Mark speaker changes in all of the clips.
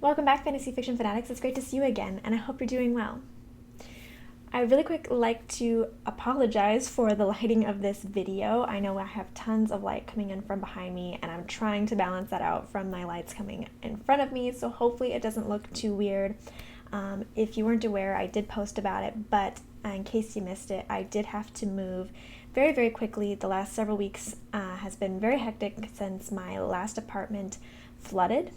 Speaker 1: Welcome back, Fantasy Fiction Fanatics. It's great to see you again, and I hope you're doing well. I'd really quick like to apologize for the lighting of this video. I know I have tons of light coming in from behind me, and I'm trying to balance that out from my lights coming in front of me, so hopefully it doesn't look too weird. If you weren't aware, I did post about it, but in case you missed it, I did have to move very, very quickly. The last several weeks has been very hectic since my last apartment flooded,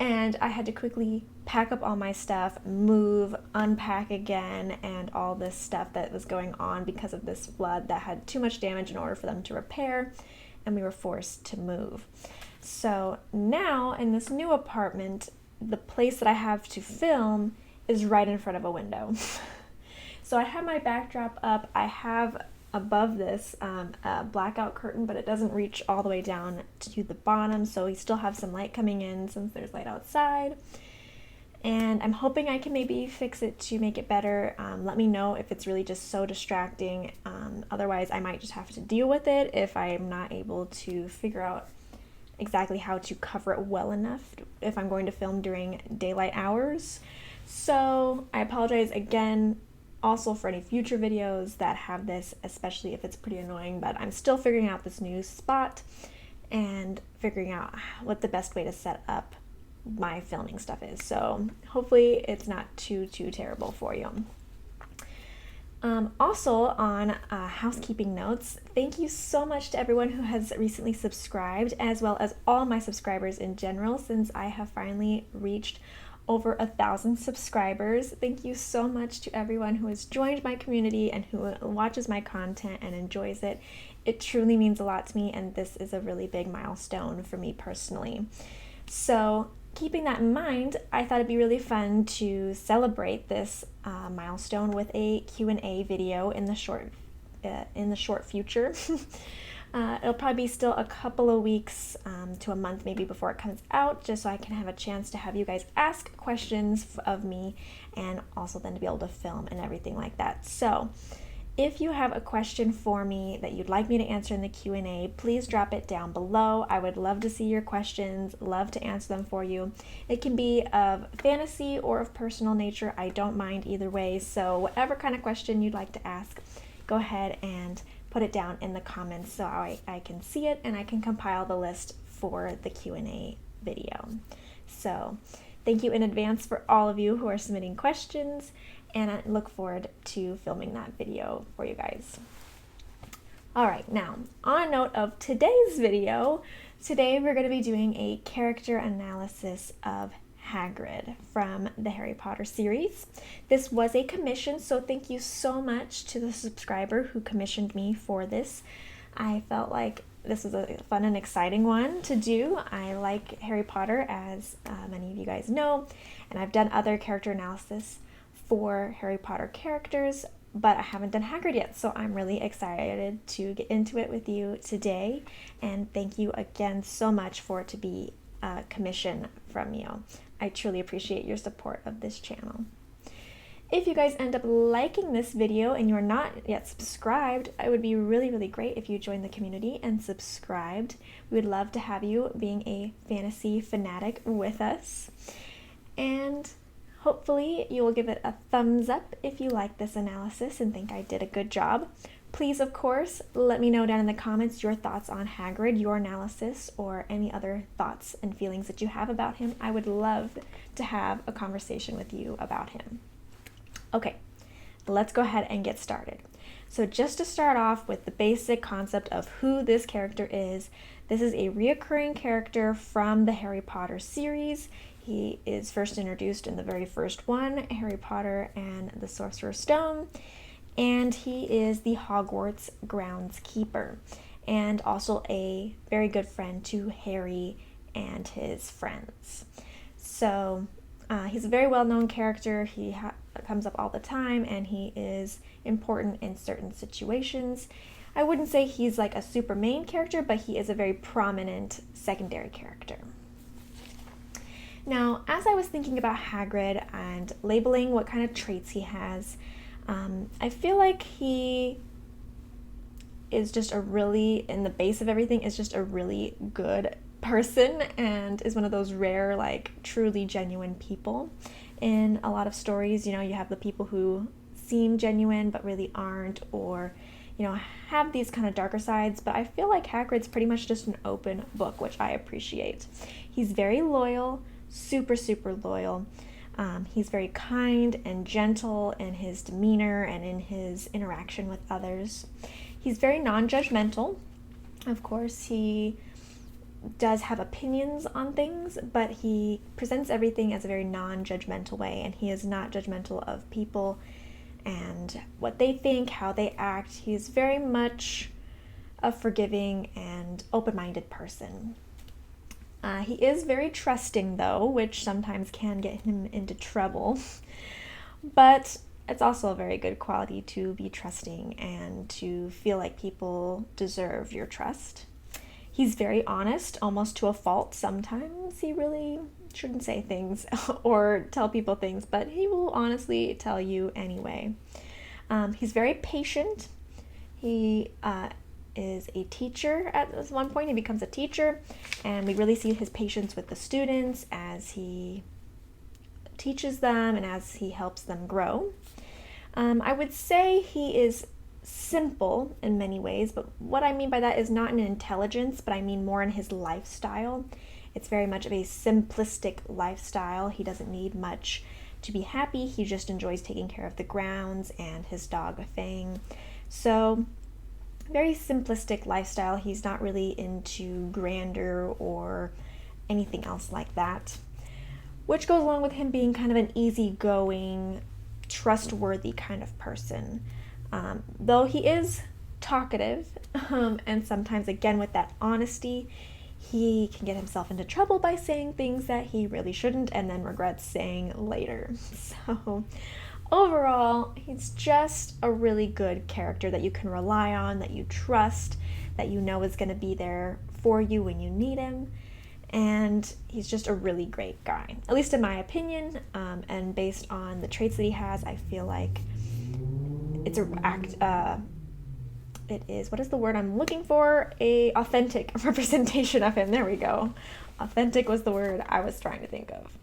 Speaker 1: and I had to quickly pack up all my stuff, move, unpack again, and all this stuff that was going on because of this flood that had too much damage in order for them to repair, and we were forced to move. So now in this new apartment, the place that I have to film is right in front of a window. So I have my backdrop up. I have above this a blackout curtain, but it doesn't reach all the way down to the bottom, so we still have some light coming in since there's light outside. And I'm hoping I can maybe fix it to make it better. Let me know if it's really just so distracting. Otherwise, I might just have to deal with it if I'm not able to figure out exactly how to cover it well enough if I'm going to film during daylight hours. So I apologize again also for any future videos that have this, especially if it's pretty annoying, but I'm still figuring out this new spot and figuring out what the best way to set up my filming stuff is. So hopefully it's not too terrible for you. Also on housekeeping notes, thank you so much to everyone who has recently subscribed, as well as all my subscribers in general, since I have finally reached over 1,000 subscribers. Thank you so much to everyone who has joined my community and who watches my content and enjoys it. It truly means a lot to me, and this is a really big milestone for me personally. So keeping that in mind, I thought it'd be really fun to celebrate this milestone with a Q&A video in the short future. It'll probably be still a couple of weeks to a month maybe before it comes out, just so I can have a chance to have you guys ask questions of me, and also then to be able to film and everything like that. So if you have a question for me that you'd like me to answer in the Q&A, please drop it down below. I would love to see your questions, love to answer them for you. It can be of fantasy or of personal nature. I don't mind either way. So whatever kind of question you'd like to ask, go ahead and put it down in the comments so I can see it and I can compile the list for the Q&A video. So thank you in advance for all of you who are submitting questions, and I look forward to filming that video for you guys. All right, now on a note of today's video, today we're going to be doing a character analysis of Hagrid from the Harry Potter series. This was a commission, so thank you so much to the subscriber who commissioned me for this. I felt like this was a fun and exciting one to do. I like Harry Potter, as many of you guys know, and I've done other character analysis for Harry Potter characters, but I haven't done Hagrid yet, so I'm really excited to get into it with you today, and thank you again so much for it to be a commission from you. I truly appreciate your support of this channel. If you guys end up liking this video and you're not yet subscribed, it would be really great if you joined the community and subscribed. We would love to have you being a fantasy fanatic with us. And hopefully you will give it a thumbs up if you like this analysis and think I did a good job. Please, of course, let me know down in the comments your thoughts on Hagrid, your analysis, or any other thoughts and feelings that you have about him. I would love to have a conversation with you about him. Okay, let's go ahead and get started. So just to start off with the basic concept of who this character is, this is a reoccurring character from the Harry Potter series. He is first introduced in the very first one, Harry Potter and the Sorcerer's Stone, and he is the Hogwarts groundskeeper and also a very good friend to Harry and his friends. So he's a very well-known character. He comes up all the time, and he is important in certain situations. I wouldn't say he's like a super main character, but he is a very prominent secondary character. Now, as I was thinking about Hagrid and labeling what kind of traits he has, I feel like he is just a really, in the base of everything, is just a really good person and is one of those rare, like, truly genuine people. In a lot of stories, you have the people who seem genuine but really aren't, or, have these kind of darker sides, but I feel like Hagrid's pretty much just an open book, which I appreciate. He's very loyal, super, super loyal. He's very kind and gentle in his demeanor and in his interaction with others. He's very non-judgmental. Of course, he does have opinions on things, but he presents everything as a very non-judgmental way, and he is not judgmental of people and what they think, how they act. He's very much a forgiving and open-minded person. He is very trusting, though, which sometimes can get him into trouble. But it's also a very good quality to be trusting and to feel like people deserve your trust. He's very honest, almost to a fault. Sometimes he really shouldn't say things or tell people things, but he will honestly tell you anyway. He's very patient. He is a teacher. At one point he becomes a teacher, and we really see his patience with the students as he teaches them and as he helps them grow. I would say he is simple in many ways, but what I mean by that is not in intelligence, but I mean more in his lifestyle. It's very much of a simplistic lifestyle. He doesn't need much to be happy. He just enjoys taking care of the grounds and his dog Fang. So very simplistic lifestyle. He's not really into grandeur or anything else like that, which goes along with him being kind of an easygoing, trustworthy kind of person. Though he is talkative, and sometimes, again, with that honesty, he can get himself into trouble by saying things that he really shouldn't and then regrets saying later. So overall, he's just a really good character that you can rely on, that you trust, that you know is going to be there for you when you need him. And he's just a really great guy, at least in my opinion, and based on the traits that he has, I feel like it is, what is the word I'm looking for? A authentic representation of him. There we go. Authentic was the word I was trying to think of.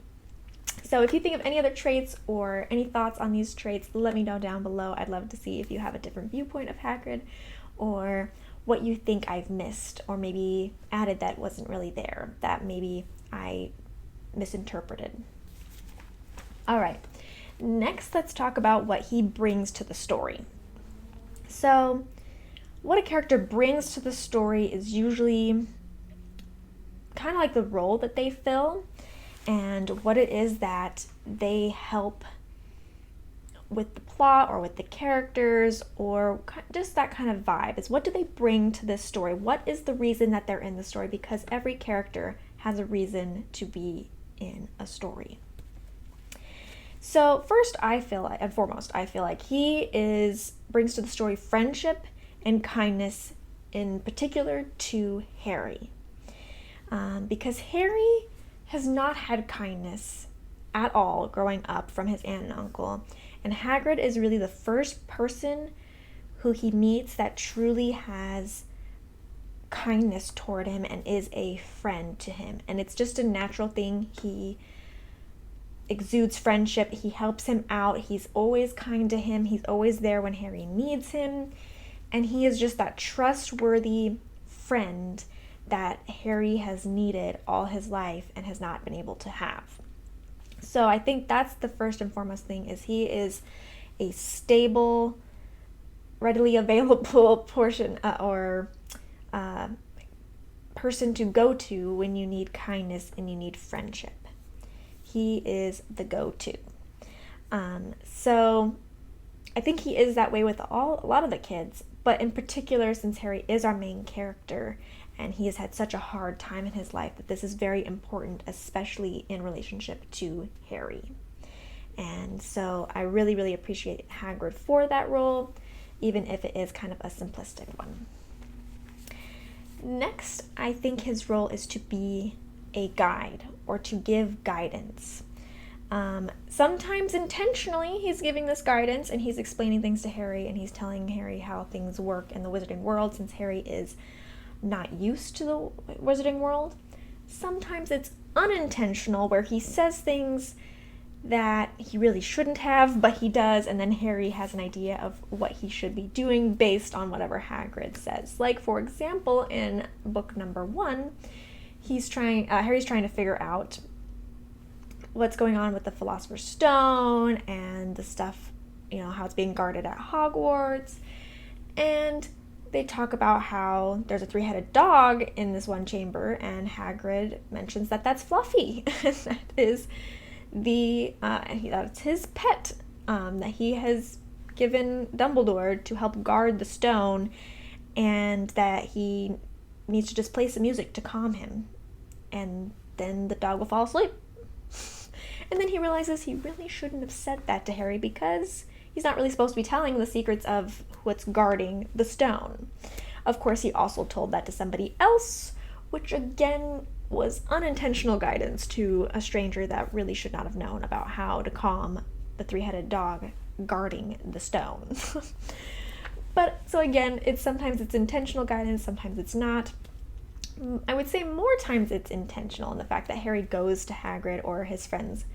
Speaker 1: So if you think of any other traits or any thoughts on these traits, let me know down below. I'd love to see if you have a different viewpoint of Hagrid, or what you think I've missed, or maybe added that wasn't really there, that maybe I misinterpreted. All right, next let's talk about what he brings to the story. So what a character brings to the story is usually kind of like the role that they fill and what it is that they help with the plot or with the characters, or just that kind of vibe. Is what do they bring to this story? What is the reason that they're in the story? Because every character has a reason to be in a story. So first, I feel like he brings to the story friendship and kindness, in particular to Harry. Because Harry has not had kindness at all growing up from his aunt and uncle. And Hagrid is really the first person who he meets that truly has kindness toward him and is a friend to him. And it's just a natural thing. He exudes friendship. He helps him out. He's always kind to him. He's always there when Harry needs him. And he is just that trustworthy friend that Harry has needed all his life and has not been able to have. So I think that's the first and foremost thing, is he is a stable, readily available person to go to when you need kindness and you need friendship. He is the go-to. So I think he is that way with a lot of the kids, but in particular, since Harry is our main character and he has had such a hard time in his life, that this is very important, especially in relationship to Harry. And so I really, really appreciate Hagrid for that role, even if it is kind of a simplistic one. Next, I think his role is to be a guide or to give guidance. Sometimes intentionally he's giving this guidance and he's explaining things to Harry and he's telling Harry how things work in the wizarding world, since Harry is not used to the wizarding world. Sometimes it's unintentional, where he says things that he really shouldn't have, but he does, and then Harry has an idea of what he should be doing based on whatever Hagrid says. Like, for example, in book number 1, Harry's trying to figure out what's going on with the Philosopher's Stone and the stuff, how it's being guarded at Hogwarts. And they talk about how there's a 3-headed dog in this one chamber, and Hagrid mentions that that's Fluffy. That is that's his pet, that he has given Dumbledore to help guard the stone, and that he needs to just play some music to calm him, and then the dog will fall asleep. And then he realizes he really shouldn't have said that to Harry, because he's not really supposed to be telling the secrets of what's guarding the stone. Of course, he also told that to somebody else, which again was unintentional guidance to a stranger that really should not have known about how to calm the 3-headed dog guarding the stone. But so again, sometimes it's intentional guidance, sometimes it's not. I would say more times it's intentional, in the fact that Harry goes to Hagrid, or his friends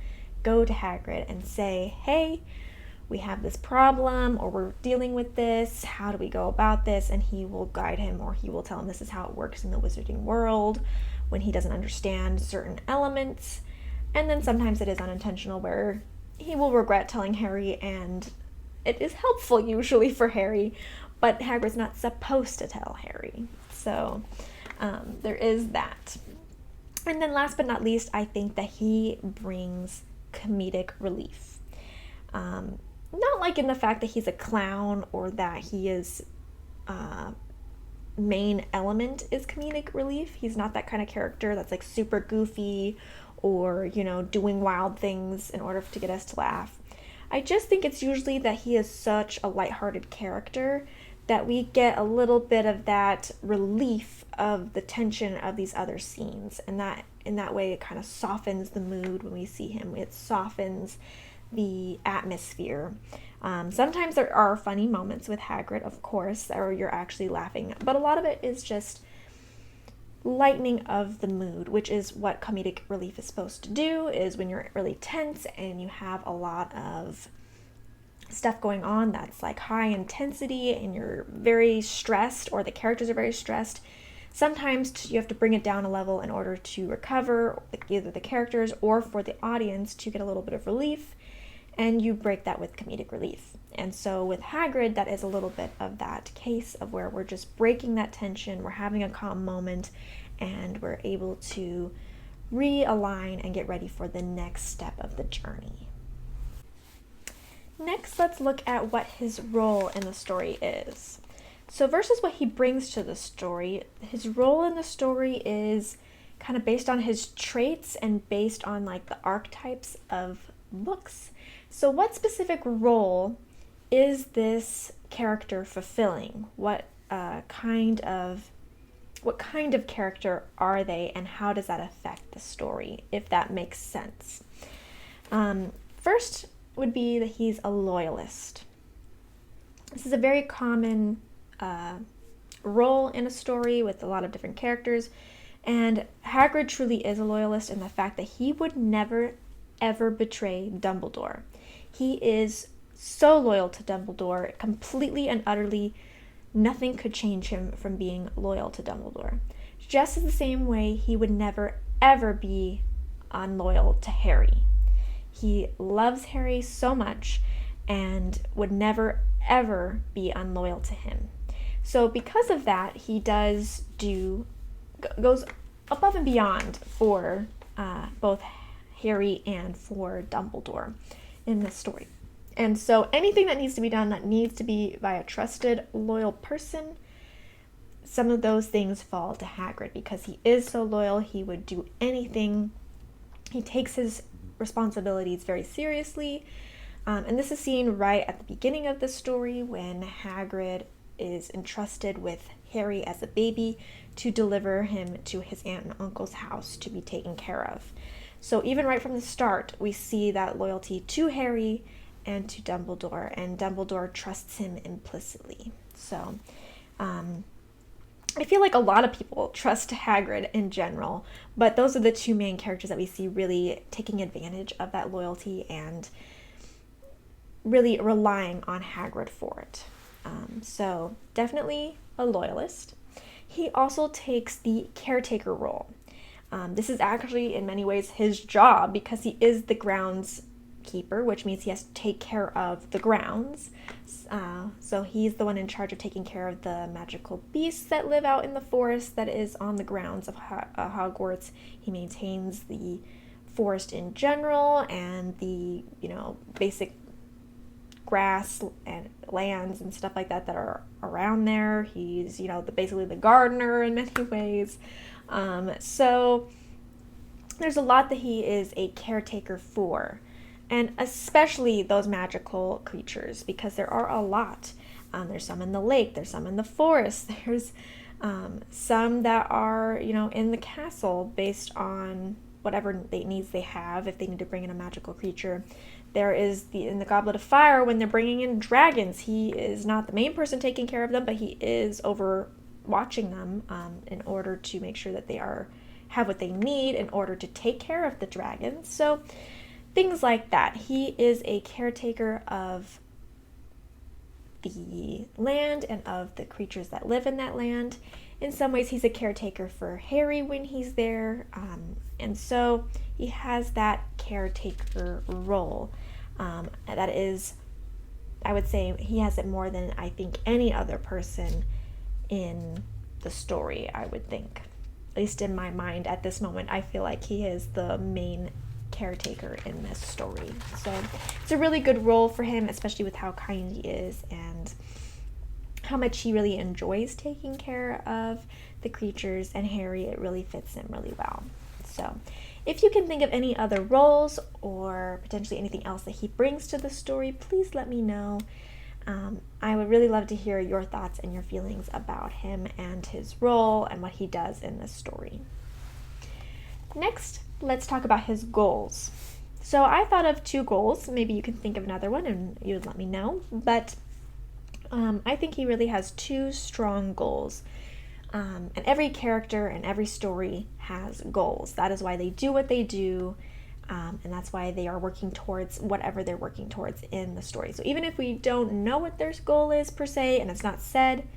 Speaker 1: go to Hagrid and say, hey, we have this problem, or we're dealing with this, how do we go about this? And he will guide him, or he will tell him this is how it works in the wizarding world when he doesn't understand certain elements. And then sometimes it is unintentional, where he will regret telling Harry, and it is helpful usually for Harry, but Hagrid's not supposed to tell Harry. So there is that. And then last but not least, I think that he brings comedic relief. Not like in the fact that he's a clown, or that he is main element is comedic relief. He's not that kind of character that's like super goofy, or doing wild things in order to get us to laugh. I just think it's usually that he is such a lighthearted character that we get a little bit of that relief of the tension of these other scenes, and that in that way it kind of softens the mood when we see him. It softens the atmosphere. Sometimes there are funny moments with Hagrid, of course, or you're actually laughing, but a lot of it is just lightening of the mood, which is what comedic relief is supposed to do, is when you're really tense and you have a lot of stuff going on that's like high intensity and you're very stressed, or the characters are very stressed. Sometimes you have to bring it down a level in order to recover, either the characters or for the audience to get a little bit of relief, and you break that with comedic relief. And so with Hagrid, that is a little bit of that case of where we're just breaking that tension, we're having a calm moment, and we're able to realign and get ready for the next step of the journey. Next, let's look at what his role in the story is. So versus what he brings to the story, his role in the story is kind of based on his traits and based on like the archetypes of books. So what specific role is this character fulfilling? What kind of character are they, and how does that affect the story, if that makes sense? First would be that he's a loyalist. This is a very common role in a story with a lot of different characters, and Hagrid truly is a loyalist in the fact that he would never ever betray Dumbledore. He is so loyal to Dumbledore, completely and utterly. Nothing could change him from being loyal to Dumbledore. Just in the same way, he would never ever be unloyal to Harry. He loves Harry so much and would never ever be unloyal to him. So because of that, he goes above and beyond for both Harry and for Dumbledore in this story. And so anything that needs to be done, that needs to be by a trusted, loyal person, some of those things fall to Hagrid because he is so loyal. He would do anything. He takes his responsibilities very seriously. And this is seen right at the beginning of the story when Hagrid is entrusted with Harry as a baby to deliver him to his aunt and uncle's house to be taken care of. So even right from the start, we see that loyalty to Harry and to Dumbledore, and Dumbledore trusts him implicitly. So I feel like a lot of people trust Hagrid in general, but those are the two main characters that we see really taking advantage of that loyalty and really relying on Hagrid for it. So definitely a loyalist. He also takes the caretaker role. This is actually in many ways his job because he is the grounds keeper, which means he has to take care of the grounds. So he's the one in charge of taking care of the magical beasts that live out in the forest that is on the grounds of Hogwarts. He maintains the forest in general and the, basic grass and lands and stuff like that are around there. He's, basically the gardener in many ways. So there's a lot that he is a caretaker for, and especially those magical creatures, because there are a lot. There's some in the lake, there's some in the forest, there's some that are, in the castle based on whatever needs they have if they need to bring in a magical creature. There is in the Goblet of Fire when they're bringing in dragons. He is not the main person taking care of them, but he is over watching them in order to make sure that they have what they need in order to take care of the dragons. So things like that. He is a caretaker of the land and of the creatures that live in that land. In some ways, he's a caretaker for Harry when he's there. And so he has that caretaker role. That is, I would say, he has it more than I think any other person in the story, I would think. At least in my mind at this moment, I feel like he is the main caretaker in this story. So it's a really good role for him, especially with how kind he is and how much he really enjoys taking care of the creatures, and Harry, it really fits him really well. So if you can think of any other roles or potentially anything else that he brings to the story, please let me know. I would really love to hear your thoughts and your feelings about him and his role and what he does in this story. Next, let's talk about his goals. So I thought of 2 goals. Maybe you can think of another one and you would let me know. But I think he really has 2 strong goals. And every character and every story has goals. That is why they do what they do. And that's why they are working towards whatever they're working towards in the story. So even if we don't know what their goal is per se, and it's not said,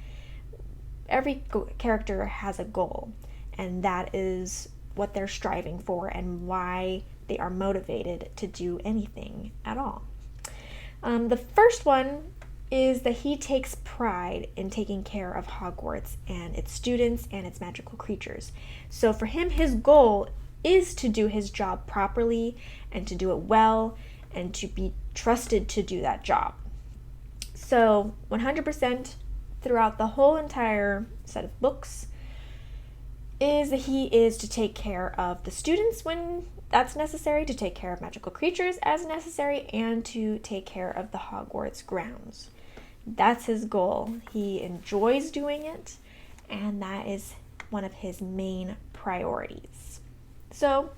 Speaker 1: every character has a goal. And that is what they're striving for and why they are motivated to do anything at all. The first one is that he takes pride in taking care of Hogwarts and its students and its magical creatures. So for him, his goal is to do his job properly and to do it well and to be trusted to do that job. So 100% throughout the whole entire set of books is that he is to take care of the students when that's necessary, to take care of magical creatures as necessary, and to take care of the Hogwarts grounds. That's his goal. He enjoys doing it, and that is one of his main priorities. So,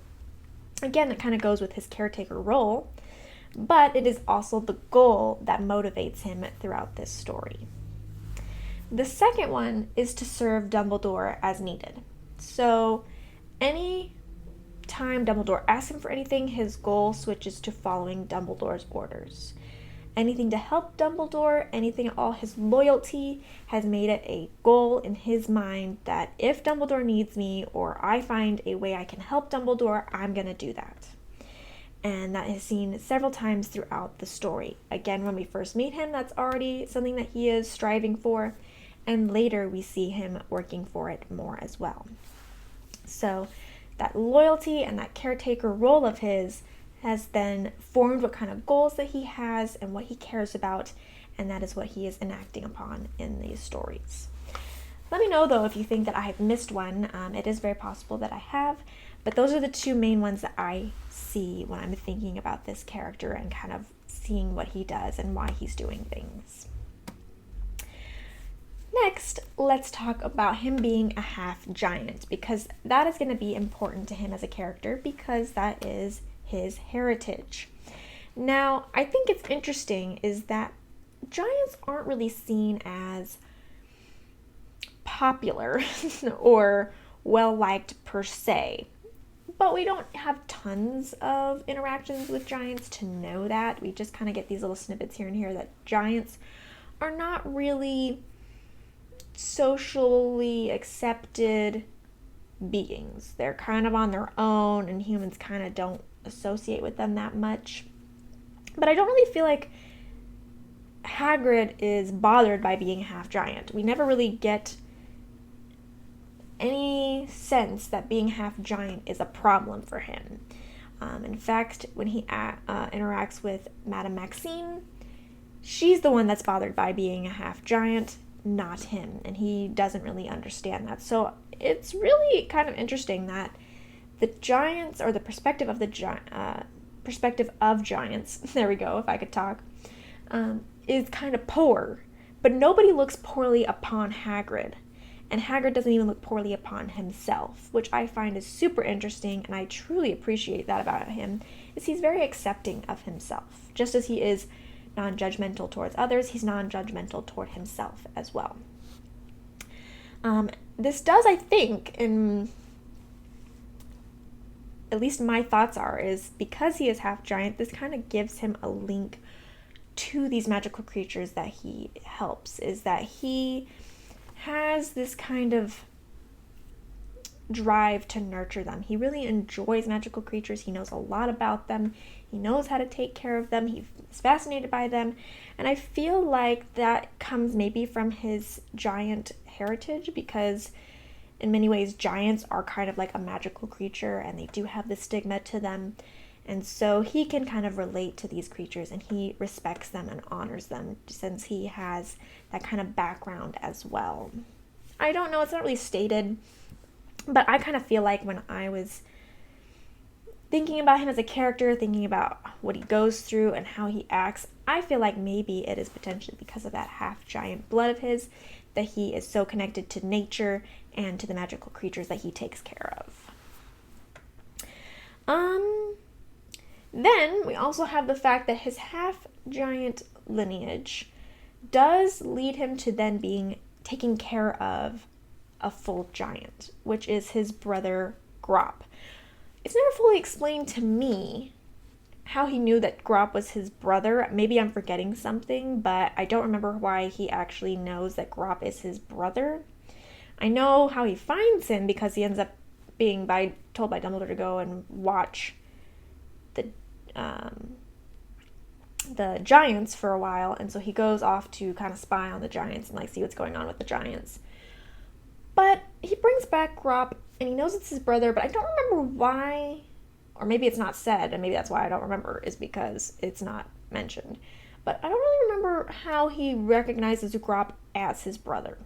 Speaker 1: again, it kind of goes with his caretaker role, but it is also the goal that motivates him throughout this story. The second one is to serve Dumbledore as needed. So, any time Dumbledore asks him for anything, his goal switches to following Dumbledore's orders. Anything to help Dumbledore, anything at all, his loyalty has made it a goal in his mind that if Dumbledore needs me or I find a way I can help Dumbledore, I'm going to do that. And that is seen several times throughout the story. Again, when we first meet him, that's already something that he is striving for. And later we see him working for it more as well. So that loyalty and that caretaker role of his has then formed what kind of goals that he has and what he cares about, and that is what he is enacting upon in these stories. Let me know, though, if you think that I have missed one. It is very possible that I have, but those are the 2 main ones that I see when I'm thinking about this character and kind of seeing what he does and why he's doing things. Next, let's talk about him being a half giant, because that is going to be important to him as a character, because that is his heritage. Now, I think it's interesting is that giants aren't really seen as popular or well-liked per se. But we don't have tons of interactions with giants to know that. We just kind of get these little snippets here and here that giants are not really socially accepted beings. They're kind of on their own, and humans kind of don't associate with them that much. But I don't really feel like Hagrid is bothered by being half giant. We never really get any sense that being half giant is a problem for him. In fact, when he interacts with Madame Maxime, she's the one that's bothered by being a half giant, not him, and he doesn't really understand that. So it's really kind of interesting that the giants, or the perspective of giants, there we go, if I could talk, is kind of poor, but nobody looks poorly upon Hagrid, and Hagrid doesn't even look poorly upon himself, which I find is super interesting, and I truly appreciate that about him, is he's very accepting of himself. Just as he is non-judgmental towards others, he's non-judgmental toward himself as well. This does, I think, in at least my thoughts are, is because he is half giant, this kind of gives him a link to these magical creatures that he helps, is that he has this kind of drive to nurture them. He really enjoys magical creatures. He knows a lot about them. He knows how to take care of them. He's fascinated by them. And I feel like that comes maybe from his giant heritage, because in many ways giants are kind of like a magical creature, and they do have this stigma to them. And so he can kind of relate to these creatures, and he respects them and honors them, since he has that kind of background as well. I don't know, it's not really stated, but I kind of feel like when I was thinking about him as a character, thinking about what he goes through and how he acts, I feel like maybe it is potentially because of that half-giant blood of his that he is so connected to nature and to the magical creatures that he takes care of. Then we also have the fact that his half-giant lineage does lead him to then being taking care of a full giant, which is his brother Grop. It's never fully explained to me how he knew that Grop was his brother. Maybe I'm forgetting something, but I don't remember why he actually knows that Grop is his brother. I know how he finds him, because he ends up being told by Dumbledore to go and watch the giants for a while, and so he goes off to kind of spy on the giants and like see what's going on with the giants. But he brings back Grop, and he knows it's his brother, but I don't remember why, or maybe it's not said, and maybe that's why I don't remember, is because it's not mentioned. But I don't really remember how he recognizes Grop as his brother.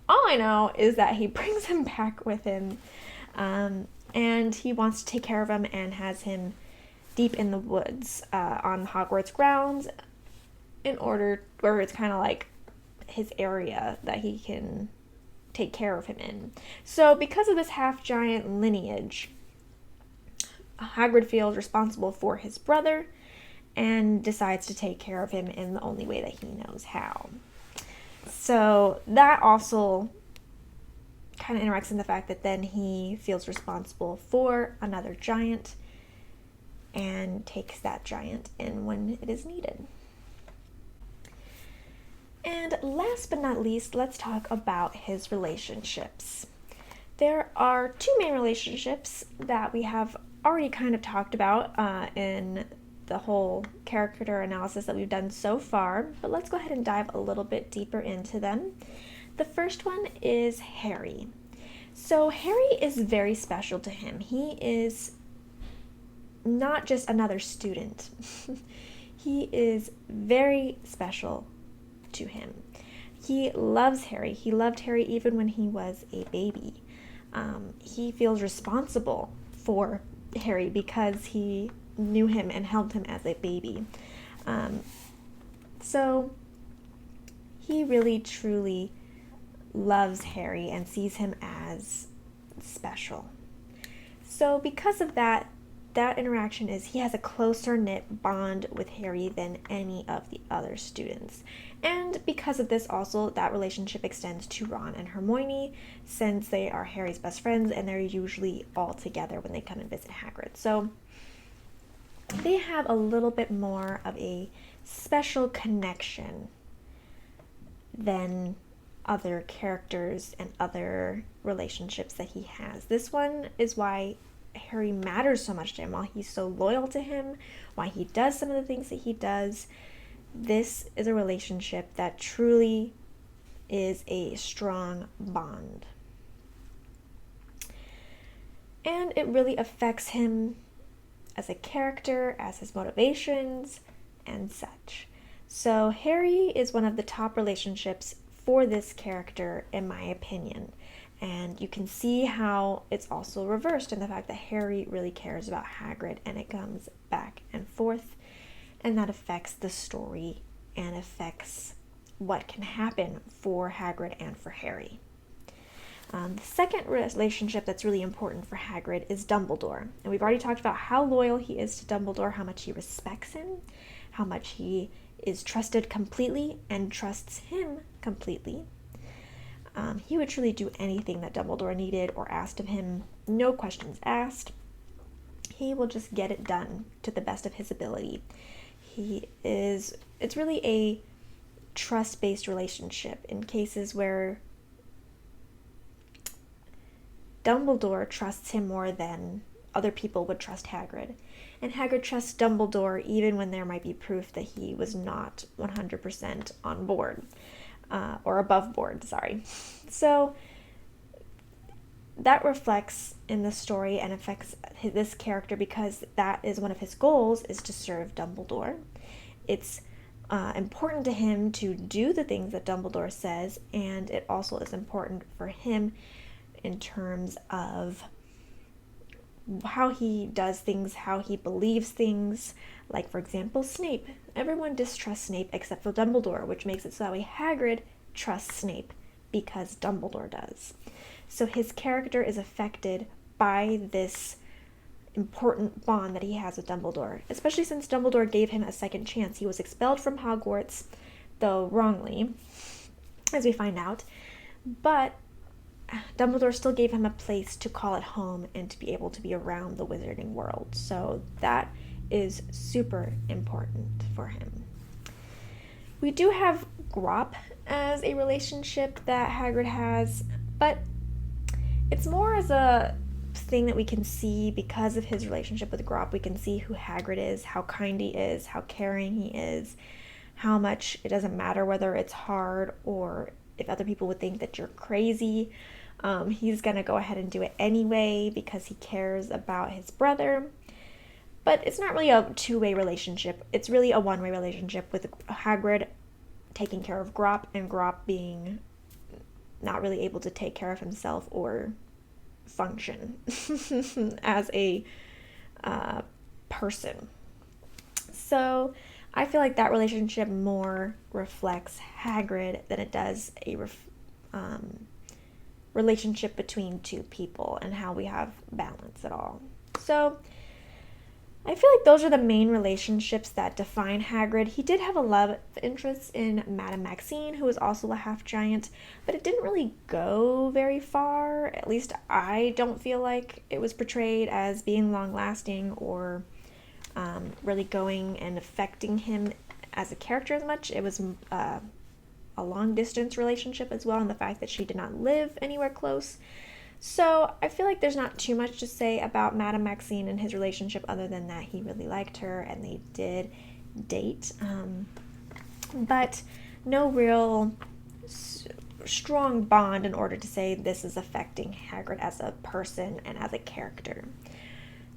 Speaker 1: All I know is that he brings him back with him, and he wants to take care of him and has him deep in the woods on Hogwarts grounds, in order where it's kind of like his area that he can take care of him in. So because of this half-giant lineage, Hagrid feels responsible for his brother and decides to take care of him in the only way that he knows how. So that also kind of interacts in the fact that then he feels responsible for another giant and takes that giant in when it is needed. And last but not least, let's talk about his relationships. There are two main relationships that we have already kind of talked about in the whole character analysis that we've done so far, but let's go ahead and dive a little bit deeper into them. The first one is Harry. So Harry is very special to him. He is not just another student. He is very special to him. He loves Harry. He loved Harry even when he was a baby. He feels responsible for Harry because he knew him and held him as a baby. So he really truly loves Harry and sees him as special. So because of that, that interaction is he has a closer knit bond with Harry than any of the other students. And because of this also, that relationship extends to Ron and Hermione, since they are Harry's best friends and they're usually all together when they come and visit Hagrid. So they have a little bit more of a special connection than other characters and other relationships that he has. This one is why Harry matters so much to him, why he's so loyal to him, why he does some of the things that he does. This is a relationship that truly is a strong bond. And it really affects him as a character, as his motivations, and such. So Harry is one of the top relationships for this character, in my opinion. And you can see how it's also reversed in the fact that Harry really cares about Hagrid, and it comes back and forth, and that affects the story and affects what can happen for Hagrid and for Harry. The second relationship that's really important for Hagrid is Dumbledore. And we've already talked about how loyal he is to Dumbledore, how much he respects him, how much he is trusted completely and trusts him completely. He would truly do anything that Dumbledore needed or asked of him, no questions asked. He will just get it done to the best of his ability. It's really a trust-based relationship in cases where Dumbledore trusts him more than other people would trust Hagrid. And Hagrid trusts Dumbledore even when there might be proof that he was not 100% on board. Or above board, sorry. So that reflects in the story and affects this character because that is one of his goals, is to serve Dumbledore. It's important to him to do the things that Dumbledore says, and it also is important for him in terms of how he does things, how he believes things. Like, for example, Snape. Everyone distrusts Snape except for Dumbledore, which makes it so that way Hagrid trusts Snape because Dumbledore does. So his character is affected by this important bond that he has with Dumbledore, especially since Dumbledore gave him a second chance. He was expelled from Hogwarts, though wrongly, as we find out, but Dumbledore still gave him a place to call it home and to be able to be around the wizarding world. So that is super important for him. We do have Grop as a relationship that Hagrid has, but it's more as a thing that we can see because of his relationship with Grop. We can see who Hagrid is, how kind he is, how caring he is, how much it doesn't matter whether it's hard or if other people would think that you're crazy. He's going to go ahead and do it anyway because he cares about his brother. But it's not really a two-way relationship. It's really a one-way relationship with Hagrid taking care of Grop and Grop being not really able to take care of himself or function as a person. So I feel like that relationship more reflects Hagrid than it does a relationship between two people and how we have balance at all. So I feel like those are the main relationships that define Hagrid. He did have a love interest in Madame Maxine, who was also a half-giant, but it didn't really go very far. At least I don't feel like it was portrayed as being long-lasting or really going and affecting him as a character as much. It was a long-distance relationship as well, and the fact that she did not live anywhere close. So I feel like there's not too much to say about Madame Maxine and his relationship other than that he really liked her and they did date. But no real strong bond in order to say this is affecting Hagrid as a person and as a character.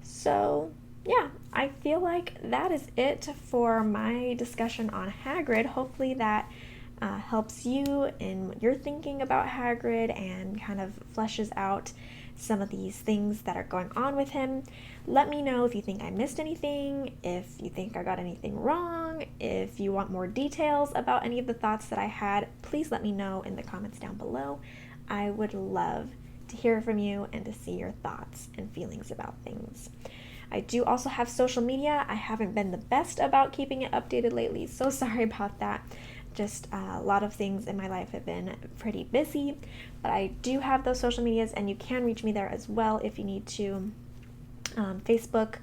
Speaker 1: So yeah, I feel like that is it for my discussion on Hagrid. Hopefully that helps you in your thinking about Hagrid and kind of fleshes out some of these things that are going on with him. Let me know if you think I missed anything, if you think I got anything wrong, if you want more details about any of the thoughts that I had, please let me know in the comments down below. I would love to hear from you and to see your thoughts and feelings about things. I do also have social media. I haven't been the best about keeping it updated lately, so sorry about that. Just a lot of things in my life have been pretty busy, but I do have those social medias, and you can reach me there as well if you need to. Facebook,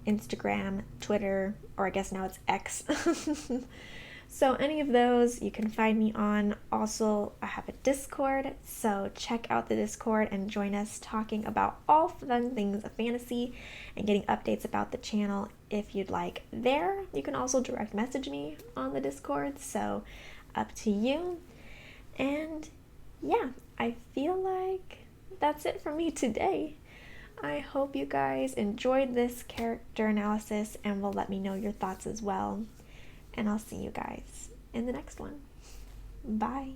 Speaker 1: Instagram, Twitter, or I guess now it's X. So any of those you can find me on. Also, I have a Discord, so check out the Discord and join us talking about all fun things of fantasy and getting updates about the channel if you'd like there. You can also direct message me on the Discord, so up to you. And yeah, I feel like that's it for me today. I hope you guys enjoyed this character analysis and will let me know your thoughts as well. And I'll see you guys in the next one. Bye.